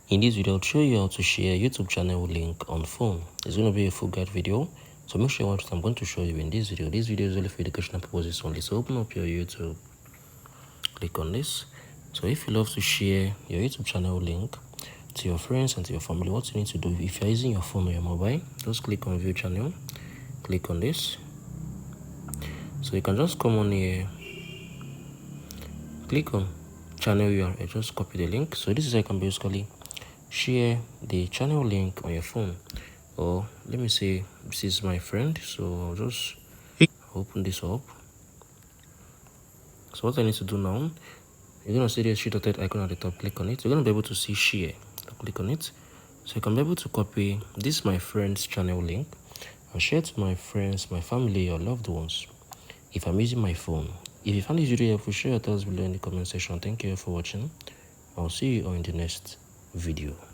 In this video, I'll show you how to share YouTube channel link on phone. It's going to be a full guide video, so make sure what I'm going to show you in this video. This video is only for educational purposes only. So open up your YouTube, click on this. So if you love to share your YouTube channel link to your friends and to your family, what you need to do, if you're using your phone or your mobile, just click on view channel, click on this. So you can just come on here, click on channel URL, just copy the link. So this is how you can basically share the channel link on your phone. Or let me say this is my friend, so I'll just open this up. So what I need to do now, you're gonna see the three dotted icon at the top, click on it. You're gonna be able to see share, click on it. So you can be able to copy this my friend's channel link and share to my friends, my family, or loved ones if I'm using my phone. If you found this video helpful, share your thoughts below in the comment section. Thank you for watching. I'll see you on the next video.